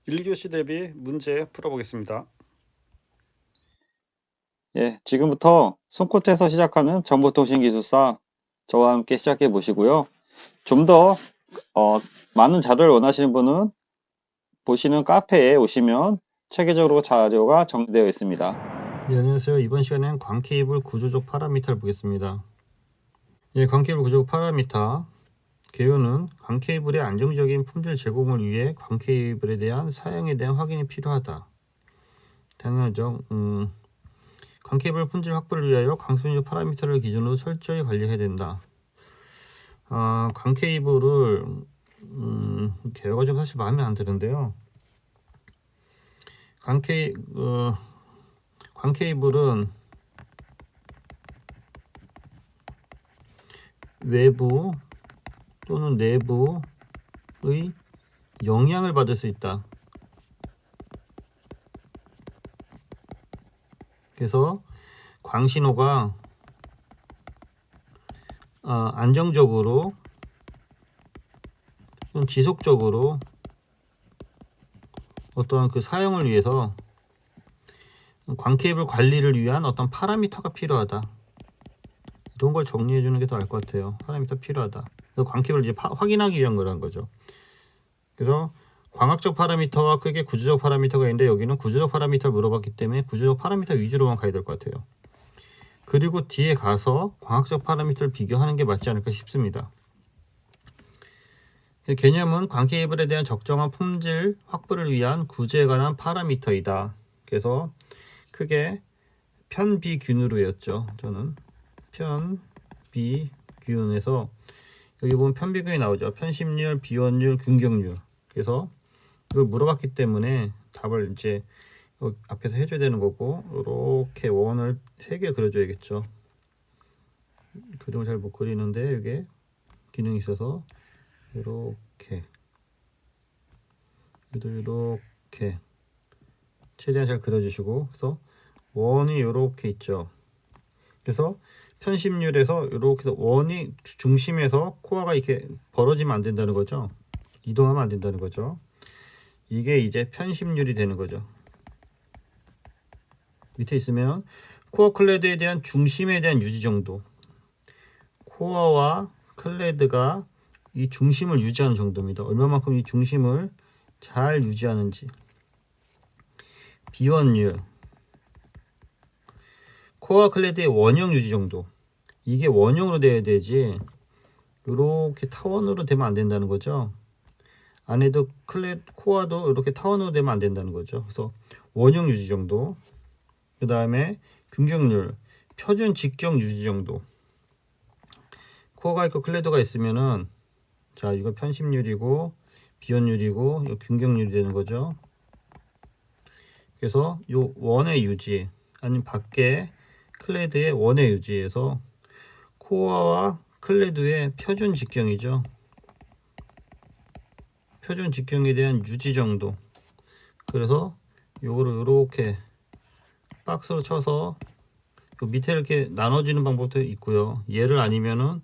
1교시 대비 문제 풀어보겠습니다. 예, 지금부터 손끝에서 시작하는 정보통신기술사 저와 함께 시작해 보시고요. 좀 더 많은 자료를 원하시는 분은 보시는 카페에 오시면 체계적으로 자료가 정리되어 있습니다. 네, 안녕하세요. 이번 시간엔 광케이블 구조적 파라미터를 보겠습니다. 예, 광케이블 구조적 파라미터 개요는 광케이블의 안정적인 품질 제공을 위해 광케이블에 대한 사양에 대한 확인이 필요하다. 당연하죠. 광케이블 품질 확보를 위하여 광속률 파라미터를 기준으로 철저히 관리해야 된다. 광케이블을 개요가 좀 사실 마음에 안 드는데요. 광케이블은 외부 또는 내부의 영향을 받을 수 있다. 그래서 광신호가 안정적으로 또는 지속적으로 어떤 그 사용을 위해서 광케이블 관리를 위한 어떤 파라미터가 필요하다. 이런 걸 정리해 주는 게 더 나을 것 같아요. 파라미터 필요하다. 그래서 광케이블을 이제 확인하기 위한 거라는 거죠. 그래서 광학적 파라미터와 크게 구조적 파라미터가 있는데 여기는 구조적 파라미터를 물어봤기 때문에 구조적 파라미터 위주로만 가야 될 것 같아요. 그리고 뒤에 가서 광학적 파라미터를 비교하는 게 맞지 않을까 싶습니다. 개념은 광케이블에 대한 적정한 품질 확보를 위한 구조에 관한 파라미터이다. 그래서 크게 편비균으로 외웠죠. 저는 편비균에서 여기 보면 편비균이 나오죠. 편심률, 비원율, 균경률. 그래서 이걸 물어봤기 때문에 답을 이제 앞에서 해줘야 되는 거고, 이렇게 원을 3개 그려줘야겠죠. 그림을 잘 못 그리는데 이게 기능이 있어서 이렇게 이렇게 최대한 잘 그려주시고, 그래서 원이 이렇게 있죠. 그래서 편심률에서 이렇게 해서 원이 중심에서 코어가 이렇게 벌어지면 안 된다는 거죠. 이동하면 안 된다는 거죠. 이게 이제 편심률이 되는 거죠. 밑에 있으면 코어 클레드에 대한 중심에 대한 유지 정도. 코어와 클레드가 이 중심을 유지하는 정도입니다. 얼마만큼 이 중심을 잘 유지하는지. 비원율. 코어와 클레드의 원형 유지 정도. 이게 원형으로 돼야 되지 이렇게 타원으로 되면 안 된다는 거죠. 안에도 코어도 이렇게 타원으로 되면 안 된다는 거죠. 그래서 원형 유지 정도. 그 다음에 균경률, 표준 직경 유지 정도. 코어가 있고 클레드가 있으면은 자, 이거 편심률이고 비원율이고 이 균경률이 되는 거죠. 그래서 요 원의 유지 아니면 밖에 클레드의 원의 유지에서 코어와 클레드의 표준 직경이죠. 표준 직경에 대한 유지 정도. 그래서 요거를 이렇게 박스로 쳐서 요 밑에 이렇게 나눠주는 방법도 있고요. 얘를 아니면은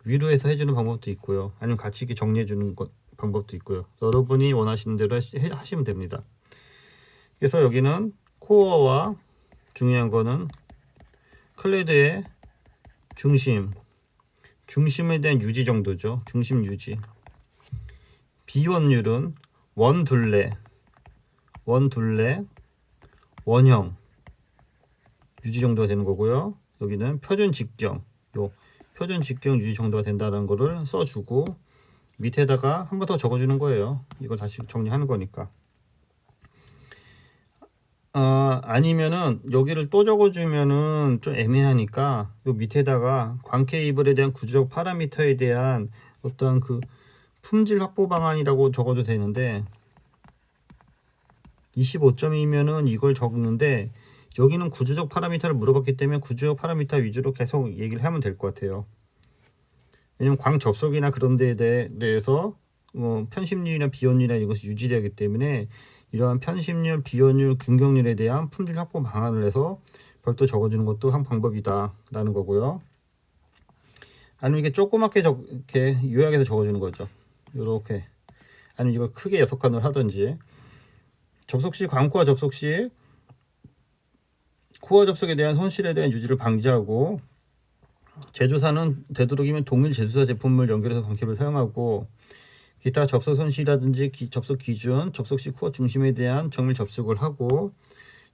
위로 해서 해주는 방법도 있고요. 아니면 같이 이렇게 정리해주는 방법도 있고요. 여러분이 원하시는 대로 하시면 됩니다. 그래서 여기는 코어와 중요한 거는 클레드의 중심에 대한 유지 정도죠. 중심 유지. 비원율은 원둘레, 원형 유지 정도가 되는 거고요. 여기는 표준 직경, 요 표준 직경 유지 정도가 된다는 거를 써주고 밑에다가 한 번 더 적어주는 거예요. 이걸 다시 정리하는 거니까. 아니면은 여기를 또 적어주면은 좀 애매하니까 요 밑에다가 광케이블에 대한 구조적 파라미터에 대한 어떤 그 품질 확보 방안이라고 적어도 되는데 25점이면은 이걸 적는데 여기는 구조적 파라미터를 물어봤기 때문에 구조적 파라미터 위주로 계속 얘기를 하면 될 것 같아요. 왜냐면 광 접속이나 그런 데에 대해서 편심률이나 비원율이나 이것이 유지되기 때문에 이러한 편심률, 비원율, 균경률에 대한 품질 확보 방안을 해서 별도 적어주는 것도 한 방법이다 라는 거고요. 아니면 이게 조그맣게 이렇게 요약해서 적어주는 거죠. 이렇게. 아니면 이걸 크게 6칸을 하든지. 접속 시 광코어 접속 시 코어 접속에 대한 손실에 대한 유지를 방지하고, 제조사는 되도록이면 동일 제조사 제품을 연결해서 광캡을 사용하고, 기타 접속 손실이라든지 접속 기준, 접속 시 코어 중심에 대한 정밀 접속을 하고,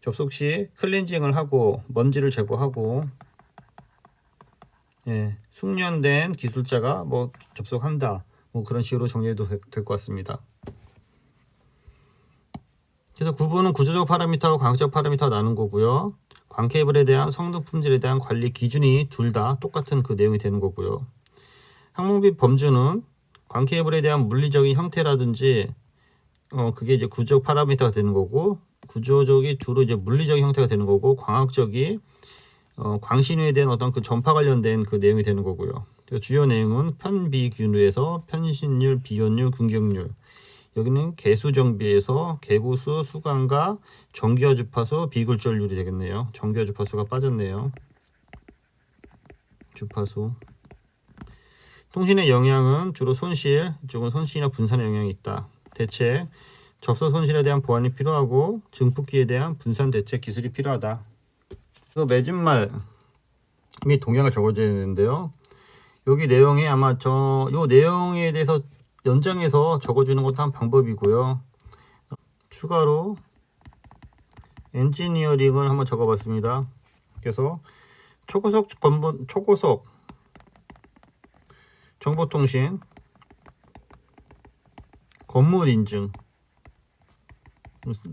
접속 시 클렌징을 하고, 먼지를 제거하고, 숙련된 기술자가 뭐 접속한다, 뭐 그런 식으로 정리해도 될 것 같습니다. 그래서 구분은 구조적 파라미터와 광학적 파라미터가 나눈 거고요. 광케이블에 대한 성능 품질에 대한 관리 기준이 둘 다 똑같은 그 내용이 되는 거고요. 항목비 범주는 광케이블에 대한 물리적인 형태라든지 그게 이제 구조적 파라미터가 되는 거고, 구조적이 주로 이제 물리적인 형태가 되는 거고, 광학적이 광신유에 대한 어떤 그 전파 관련된 그 내용이 되는 거고요. 주요 내용은 편비균류에서 편신율, 비연율, 군경률. 여기는 개수정비에서 개구수, 수간과 정규화 주파수, 비굴절률이 되겠네요. 정규화 주파수가 빠졌네요. 주파수. 통신의 영향은 주로 손실, 이쪽은 손실이나 분산의 영향이 있다. 대책, 접속 손실에 대한 보완이 필요하고, 증폭기에 대한 분산 대책 기술이 필요하다. 그래서 맺은말 및 동향을 적어줘야 되는데요. 여기 내용에 아마 요 내용에 대해서 연장해서 적어주는 것도 한 방법이고요. 추가로 엔지니어링을 한번 적어봤습니다. 그래서 초고속 정보통신 건물 인증,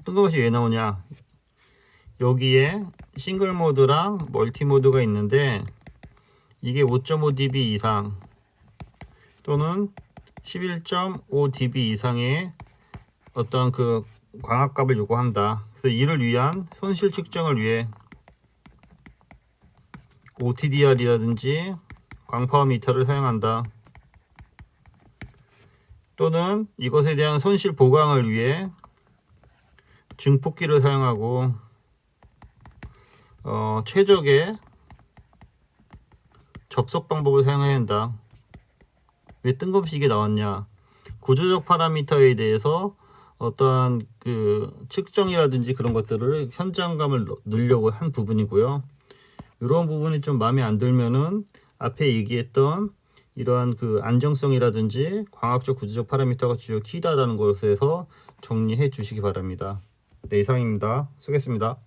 뜬금없이 왜 나오냐, 여기에 싱글 모드랑 멀티 모드가 있는데 이게 5.5dB 이상 또는 11.5dB 이상의 어떤 그 광학값을 요구한다. 그래서 이를 위한 손실 측정을 위해 OTDR이라든지 광파워 미터를 사용한다. 또는 이것에 대한 손실 보강을 위해 증폭기를 사용하고, 최적의 접속 방법을 사용해야 한다. 왜 뜬금없이 이게 나왔냐? 구조적 파라미터에 대해서 어떠한 그 측정이라든지 그런 것들을 현장감을 넣으려고 한 부분이고요. 이런 부분이 좀 마음에 안 들면은 앞에 얘기했던 이러한 그 안정성이라든지 광학적 구조적 파라미터가 주요 키다라는 것에서 정리해 주시기 바랍니다. 네, 이상입니다. 수고했습니다.